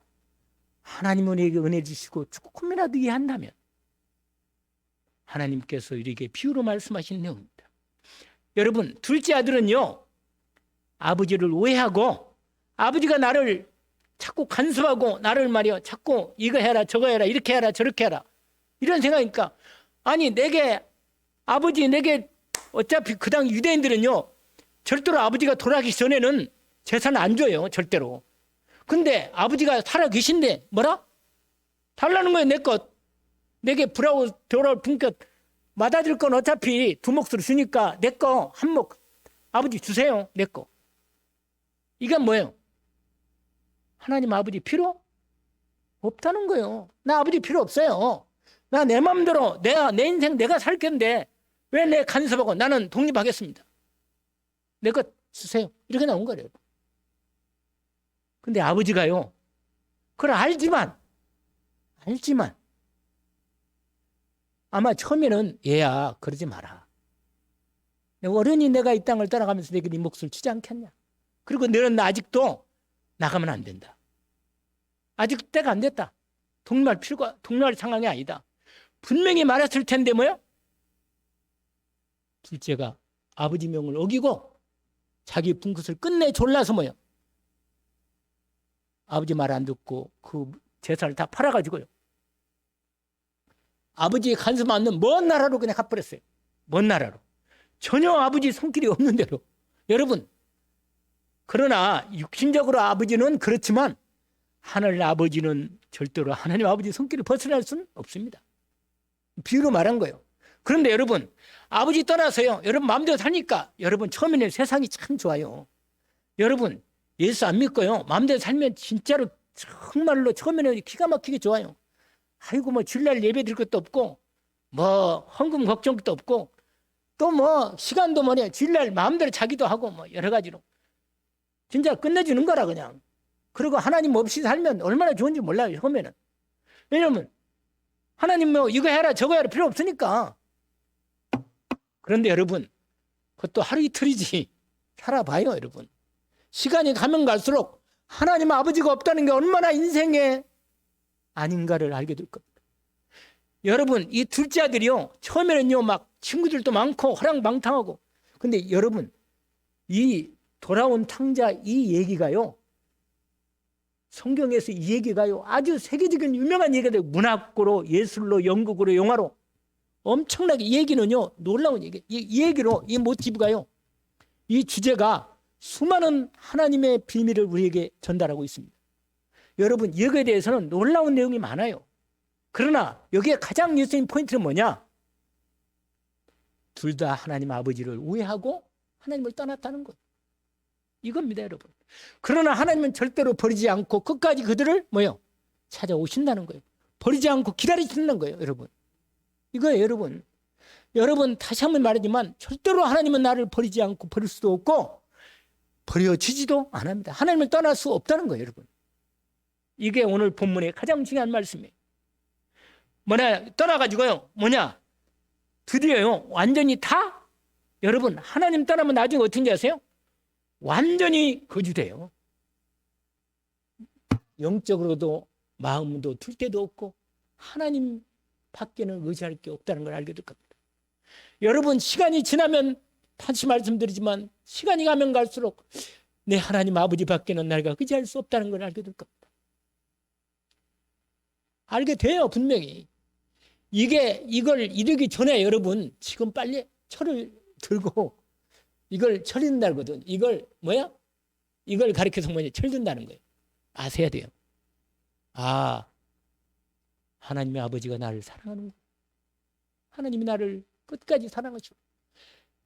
하나님은 우리에게 은혜 주시고 조금이라도 이해한다면 하나님께서 이렇게 비유로 말씀하신 내용입니다. 여러분, 둘째 아들은요, 아버지를 오해하고 아버지가 나를 자꾸 간섭하고 나를 말이요, 자꾸 이거 해라 저거 해라 이렇게 해라 저렇게 해라 이런 생각이니까, 아니 내게 아버지, 내게 어차피 그 당 유대인들은요 절대로 아버지가 돌아가기 전에는 재산 안 줘요, 절대로. 근데 아버지가 살아 계신데 뭐라? 달라는 거예요. 내 것. 내게 불하고 돌아올 분께 맞아줄 건 어차피 두 몫으로 주니까 내 거 한 몫 아버지 주세요. 내 거. 이건 뭐예요? 하나님 아버지 필요 없다는 거예요. 나 아버지 필요 없어요. 나 내 마음대로 내 인생 내가 살 건데 왜 내 간섭하고, 나는 독립하겠습니다. 내 것 주세요. 이렇게 나온 거예요. 근데 아버지가요, 그걸 알지만 아마 처음에는 얘야 그러지 마라. 어른이 내가 이 땅을 떠나가면서 내게 네 몫을 주지 않겠냐. 그리고 너는 아직도 나가면 안 된다. 아직 때가 안 됐다. 독립할 상황이 아니다. 분명히 말했을 텐데 뭐요? 둘째가 아버지 명을 어기고 자기 분깃을 끝내 졸라서 뭐요? 아버지 말 안 듣고 그 재산을 다 팔아가지고요, 아버지의 간섭 않는 먼 나라로 그냥 가버렸어요. 먼 나라로. 전혀 아버지 손길이 없는 대로. 여러분, 그러나 육신적으로 아버지는 그렇지만 하늘 아버지는 절대로 하나님 아버지 손길을 벗어날 수는 없습니다. 비유로 말한 거예요. 그런데 여러분, 아버지 떠나서요, 여러분 마음대로 사니까 여러분 처음에는 세상이 참 좋아요. 여러분 예수 안 믿고요, 마음대로 살면 진짜로 정말로 처음에는 기가 막히게 좋아요. 아이고 뭐 주일날 예배 드릴 것도 없고 뭐 헌금 걱정도 없고 또 뭐 시간도 뭐냐, 주일날 마음대로 자기도 하고 뭐 여러 가지로 진짜 끝내주는 거라 그냥. 그리고 하나님 없이 살면 얼마나 좋은지 몰라요, 처음에는. 왜냐면 하나님 뭐 이거 해라 저거 해라 필요 없으니까. 그런데 여러분, 그것도 하루 이틀이지. 살아봐요, 여러분. 시간이 가면 갈수록 하나님 아버지가 없다는 게 얼마나 인생에 아닌가를 알게 될 겁니다. 여러분, 이 둘째 아들이요, 처음에는요 막 친구들도 많고 호랑방탕하고, 근데 여러분 이 돌아온 탕자 이 얘기가요, 성경에서 이 얘기가요 아주 세계적인 유명한 얘기가 돼요. 문학으로, 예술로, 연극으로, 영화로 엄청나게. 이 얘기는요 놀라운 얘기. 이 얘기로 이 모티브가요, 이 주제가 수많은 하나님의 비밀을 우리에게 전달하고 있습니다. 여러분, 여기에 대해서는 놀라운 내용이 많아요. 그러나 여기에 가장 예수님 포인트는 뭐냐? 둘 다 하나님 아버지를 우애하고 하나님을 떠났다는 것, 이겁니다, 여러분. 그러나 하나님은 절대로 버리지 않고 끝까지 그들을 뭐요? 찾아오신다는 거예요. 버리지 않고 기다리신다는 거예요, 여러분. 이거예요, 여러분. 여러분, 다시 한번 말하지만 절대로 하나님은 나를 버리지 않고 버릴 수도 없고 버려지지도 안 합니다. 하나님을 떠날 수 없다는 거예요, 여러분. 이게 오늘 본문의 가장 중요한 말씀이에요. 떠나가지고요, 드디어요, 완전히 다, 여러분, 하나님 떠나면 나중에 어떻게 아세요? 완전히 거주돼요. 영적으로도 마음도 둘 데도 없고 하나님 밖에는 의지할 게 없다는 걸 알게 될 겁니다. 여러분, 시간이 지나면, 다시 말씀드리지만 시간이 가면 갈수록 내 하나님 아버지 밖에는 내가 의지할 수 없다는 걸 알게 될 겁니다. 알게 돼요, 분명히. 이걸 이르기 전에 여러분 지금 빨리 철을 들고 이걸 철인 날거든. 이걸 뭐야? 이걸 가리켜서 뭐냐? 철 든다는 거예요. 아셔야 돼요. 아, 하나님의 아버지가 나를 사랑하는구나. 하나님이 나를 끝까지 사랑하시고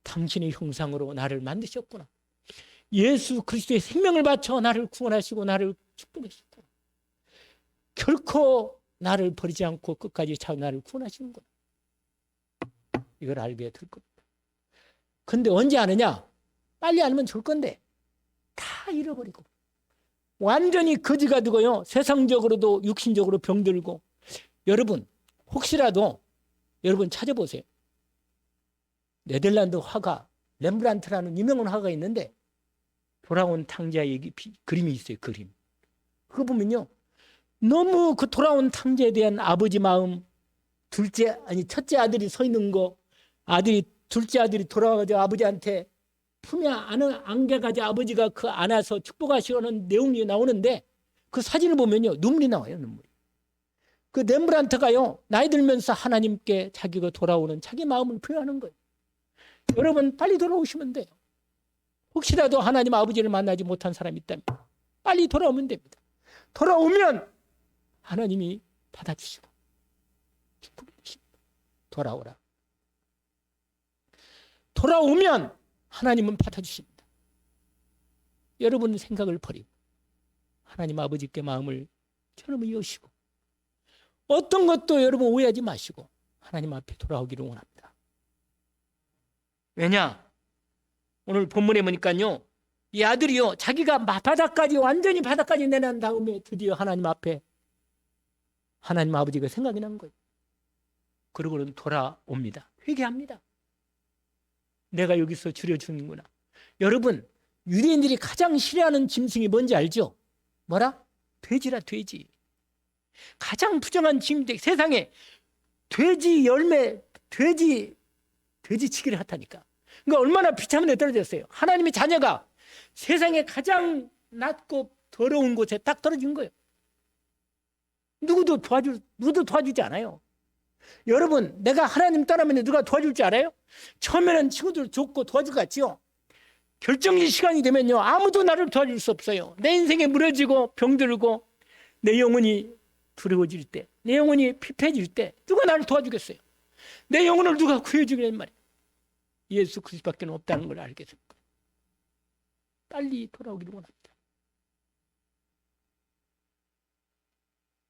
당신의 형상으로 나를 만드셨구나. 예수 그리스도의 생명을 바쳐 나를 구원하시고 나를 축복하셨구나. 결코 나를 버리지 않고 끝까지 나를 구원하시는구나. 이걸 알게 될 겁니다. 근데 언제 아느냐? 빨리 알면 좋을 건데 다 잃어버리고 완전히 거지가 되고요. 세상적으로도 육신적으로 병들고. 여러분 혹시라도 여러분 찾아보세요. 네덜란드 화가 렘브란트라는 유명한 화가가 있는데 돌아온 탕자의 그림이 있어요. 그림. 그거 보면요. 너무 그 돌아온 탕자에 대한 아버지 마음, 첫째 아들이 서 있는 거, 둘째 아들이 돌아와가지고 아버지한테 품에 안겨가지고 아버지가 그 안아서 축복하시는 내용이 나오는데 그 사진을 보면요. 눈물이 나와요. 눈물이. 그 렘브란트가요. 나이 들면서 하나님께 자기가 돌아오는 자기 마음을 표현하는 거예요. 여러분 빨리 돌아오시면 돼요. 혹시라도 하나님 아버지를 만나지 못한 사람이 있다면 빨리 돌아오면 됩니다. 돌아오면 하나님이 받아주시고 축복해 주십니다. 돌아오라. 돌아오면 하나님은 받아주십니다. 여러분 생각을 버리고 하나님 아버지께 마음을 처럼 여시고 어떤 것도 여러분 오해하지 마시고 하나님 앞에 돌아오기를 원합니다. 왜냐? 오늘 본문에 보니까요. 이 아들이요. 자기가 완전히 바닥까지 내난 다음에 드디어 하나님 앞에 하나님 아버지가 생각이 난 거예요. 그러고는 돌아옵니다. 회개합니다. 내가 여기서 줄여주는구나. 여러분 유대인들이 가장 싫어하는 짐승이 뭔지 알죠? 뭐라? 돼지라 돼지. 가장 부정한 짐승 세상에 돼지 치기를 하다니까. 그러니까 얼마나 비참하게 떨어졌어요. 하나님의 자녀가 세상에 가장 낮고 더러운 곳에 딱 떨어진 거예요. 누구도 도와주지 않아요. 여러분 내가 하나님 떠나면 누가 도와줄지 알아요? 처음에는 친구들 좋고 도와줄 것 같지요. 결정적 시간이 되면요. 아무도 나를 도와줄 수 없어요. 내 인생에 무너지고 병들고 내 영혼이 두려워질 때, 내 영혼이 피폐해질 때 누가 나를 도와주겠어요? 내 영혼을 누가 구해주겠단 말이에요. 예수 그리스도밖에 없다는 걸 알게 될 거예요. 빨리 돌아오기를 원합니다.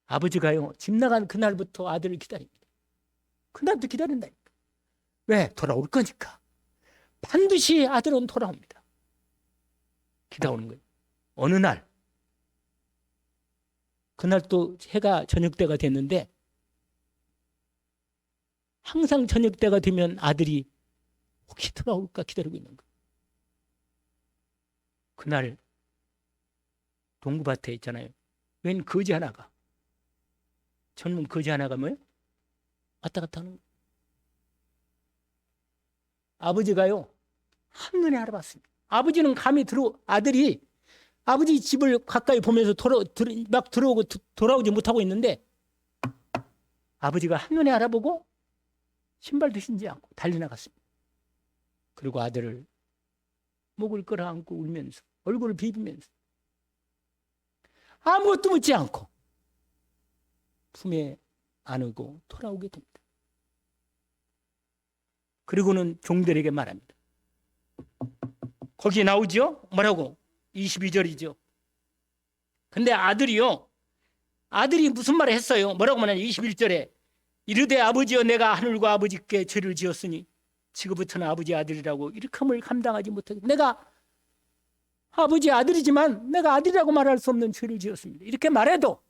아버지가요. 집 나간 그날부터 아들을 기다립니다. 그날부터 기다린다니까. 왜? 돌아올 거니까. 반드시 아들은 돌아옵니다. 기다오는 거예요. 어느 날 그날 또 해가 저녁 때가 됐는데 항상 저녁 때가 되면 아들이 혹시 돌아올까 기다리고 있는 거예요. 그날 동구밭에 있잖아요. 웬 거지 하나가 젊은 거지 하나가 뭐예요? 왔다 갔다 하는 거예요. 아버지가요 한눈에 알아봤습니다. 아버지는 감히 아들이 아버지 집을 가까이 보면서 막 들어오고 돌아오지 못하고 있는데 아버지가 한눈에 알아보고 신발도 신지 않고 달리 나갔습니다. 그리고 아들을 목을 끌어안고 울면서 얼굴을 비비면서 아무것도 묻지 않고 품에 안고 돌아오게 됩니다. 그리고는 종들에게 말합니다. 거기에 나오죠? 뭐라고? 22절이죠. 근데 아들이 무슨 말을 했어요? 뭐라고 말하냐? 21절에 이르되 아버지여 내가 하늘과 아버지께 죄를 지었으니 지금부터는 아버지 아들이라고 일감을 감당하지 못하게 내가 아버지 아들이지만 내가 아들이라고 말할 수 없는 죄를 지었습니다. 이렇게 말해도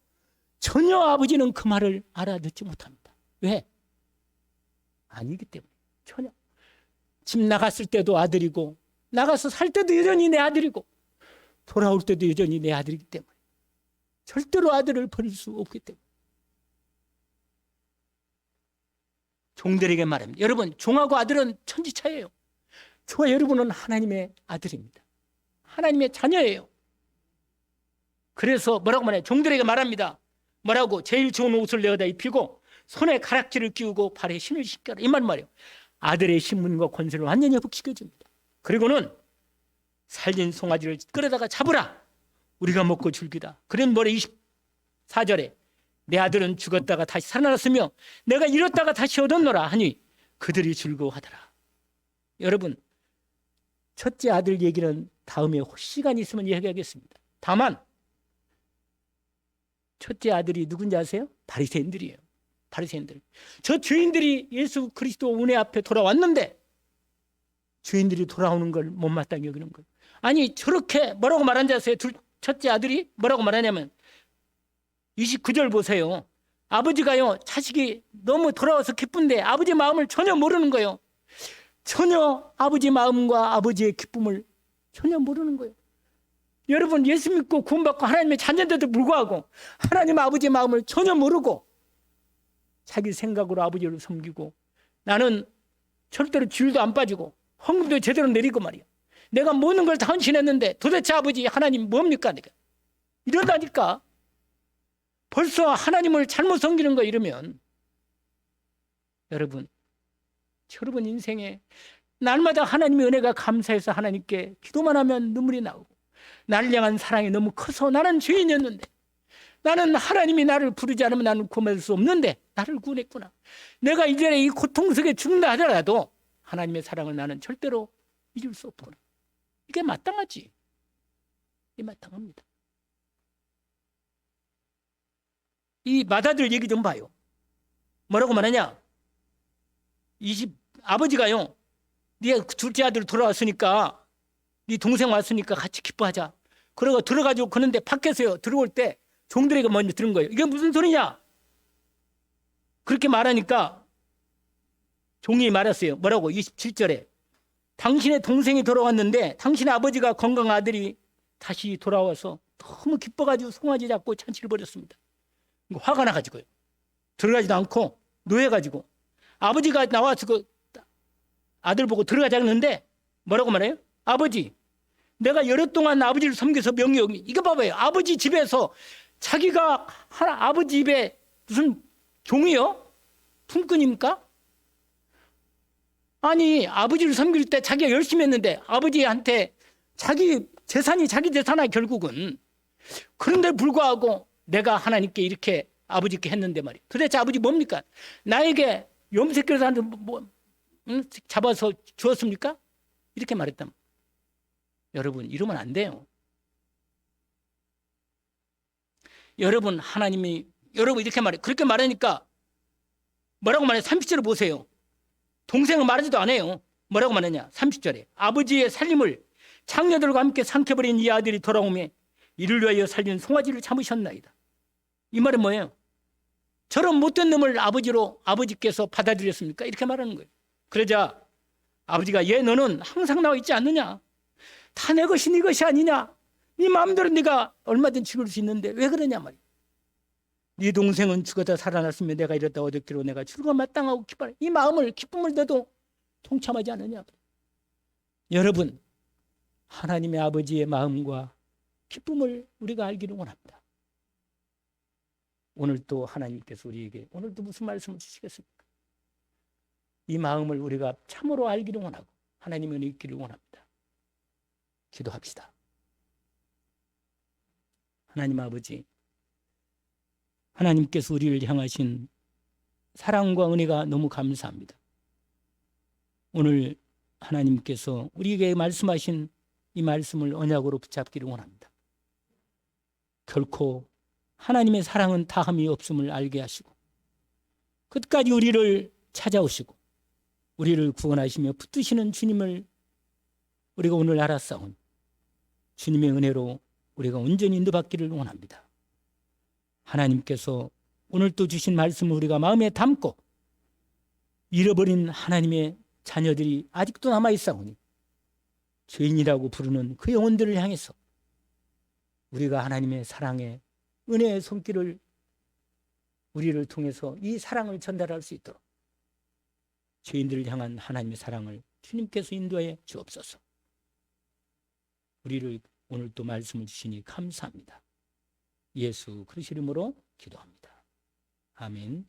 전혀 아버지는 그 말을 알아듣지 못합니다. 왜? 아니기 때문에. 전혀. 집 나갔을 때도 아들이고 나가서 살 때도 여전히 내 아들이고 돌아올 때도 여전히 내 아들이기 때문에 절대로 아들을 버릴 수 없기 때문에 종들에게 말합니다. 여러분 종하고 아들은 천지차이예요. 저와 여러분은 하나님의 아들입니다. 하나님의 자녀예요. 그래서 뭐라고 말해요? 종들에게 말합니다. 뭐라고? 제일 좋은 옷을 내어다 입히고 손에 가락지를 끼우고 발에 신을 신겨라. 이 말이에요. 아들의 신분과 권세를 완전히 회복시켜줍니다. 그리고는 살린 송아지를 끌어다가 잡으라. 우리가 먹고 즐기다. 그런 뭐래 24절에 내 아들은 죽었다가 다시 살아났으며 내가 잃었다가 다시 얻었노라 하니 그들이 즐거워하더라. 여러분, 첫째 아들 얘기는 다음에 시간이 있으면 이야기하겠습니다. 다만 첫째 아들이 누군지 아세요? 바리새인들이에요. 바리새인들. 저 죄인들이 예수 그리스도 은혜 앞에 돌아왔는데 죄인들이 돌아오는 걸 못마땅히 여기는 거예요. 아니 저렇게 뭐라고 말한지 아세요? 첫째 아들이 뭐라고 말하냐면 29절 보세요. 아버지가요 자식이 너무 돌아와서 기쁜데 아버지 마음을 전혀 모르는 거예요. 전혀 아버지 마음과 아버지의 기쁨을 전혀 모르는 거예요. 여러분 예수 믿고 구원받고 하나님의 자녀인데도 불구하고 하나님 아버지의 마음을 전혀 모르고 자기 생각으로 아버지를 섬기고 나는 절대로 쥐도 안 빠지고 헌금도 제대로 내리고 말이야. 내가 모든 걸 다 헌신했는데 도대체 아버지 하나님 뭡니까 내가 이러다니까 벌써 하나님을 잘못 섬기는 거 이러면 여러분 인생에 날마다 하나님의 은혜가 감사해서 하나님께 기도만 하면 눈물이 나오고 나를 향한 사랑이 너무 커서 나는 죄인이었는데 나는 하나님이 나를 부르지 않으면 나는 구원받을 수 없는데 나를 구원했구나. 내가 이전에 이 고통 속에 죽는다 하더라도 하나님의 사랑을 나는 절대로 잊을 수 없구나. 이게 마땅하지. 이게 마땅합니다. 이 맏아들 얘기 좀 봐요. 뭐라고 말하냐? 아버지가요. 네 둘째 아들 돌아왔으니까 네 동생 왔으니까 같이 기뻐하자. 그러고 들어가지고 그런데 밖에서요. 들어올 때 종들에게 먼저 들은 거예요. 이게 무슨 소리냐? 그렇게 말하니까 종이 말했어요. 뭐라고? 27절에 당신의 동생이 돌아왔는데 당신의 아버지가 건강한 아들이 다시 돌아와서 너무 기뻐가지고 송아지 잡고 잔치를 벌였습니다. 화가 나가지고요. 들어가지도 않고 노해가지고 아버지가 나와서 그 아들 보고 들어가자 했는데 뭐라고 말해요? 아버지, 내가 여러 동안 아버지를 섬겨서 명예 이거 봐봐요. 아버지 집에서 자기가 아버지 집에 무슨 종이요? 품꾼입니까? 아니 아버지를 섬길 때 자기가 열심히 했는데 아버지한테 자기 재산이 자기 재산이야 결국은. 그런데 불구하고 내가 하나님께 이렇게 아버지께 했는데 말이에요. 도대체 아버지 뭡니까? 나에게 염색해서 잡아서 주었습니까? 이렇게 말했단. 여러분 이러면 안 돼요. 여러분 하나님이 여러분 이렇게 말해. 그렇게 말하니까 뭐라고 말해? 30절을 보세요. 동생은 말하지도 않아요. 뭐라고 말하냐? 30절에 아버지의 살림을 장녀들과 함께 삼켜버린 이 아들이 돌아오매 이를 위하여 살린 송아지를 참으셨나이다. 이 말은 뭐예요? 저런 못된 놈을 아버지께서 받아들였습니까? 이렇게 말하는 거예요. 그러자 아버지가 얘 너는 항상 나와 있지 않느냐? 다 내 것이 네 것이 아니냐? 네 마음대로 네가 얼마든지 죽을 수 있는데 왜 그러냐 말이야. 네 동생은 죽었다 살아났으면 내가 이랬다 얻었기로 내가 즐거워 마땅하고 기뻐하라. 이 마음을 기쁨을 너도 통참하지 않느냐. 여러분 하나님의 아버지의 마음과 기쁨을 우리가 알기를 원합니다. 오늘 또 하나님께서 우리에게 오늘도 무슨 말씀을 주시겠습니까? 이 마음을 우리가 참으로 알기를 원하고 하나님의 은혜 있기를 원합니다. 기도합시다. 하나님 아버지, 하나님께서 우리를 향하신 사랑과 은혜가 너무 감사합니다. 오늘 하나님께서 우리에게 말씀하신 이 말씀을 언약으로 붙잡기를 원합니다. 결코 하나님의 사랑은 다함이 없음을 알게 하시고 끝까지 우리를 찾아오시고 우리를 구원하시며 붙드시는 주님을 우리가 오늘 알았사오니 주님의 은혜로 우리가 온전히 인도받기를 원합니다. 하나님께서 오늘 또 주신 말씀을 우리가 마음에 담고 잃어버린 하나님의 자녀들이 아직도 남아있사오니 죄인이라고 부르는 그 영혼들을 향해서 우리가 하나님의 사랑의 은혜의 손길을 우리를 통해서 이 사랑을 전달할 수 있도록 죄인들을 향한 하나님의 사랑을 주님께서 인도해 주옵소서. 우리를 오늘 또 말씀을 주시니 감사합니다. 예수 그리스도 이름으로 기도합니다. 아멘.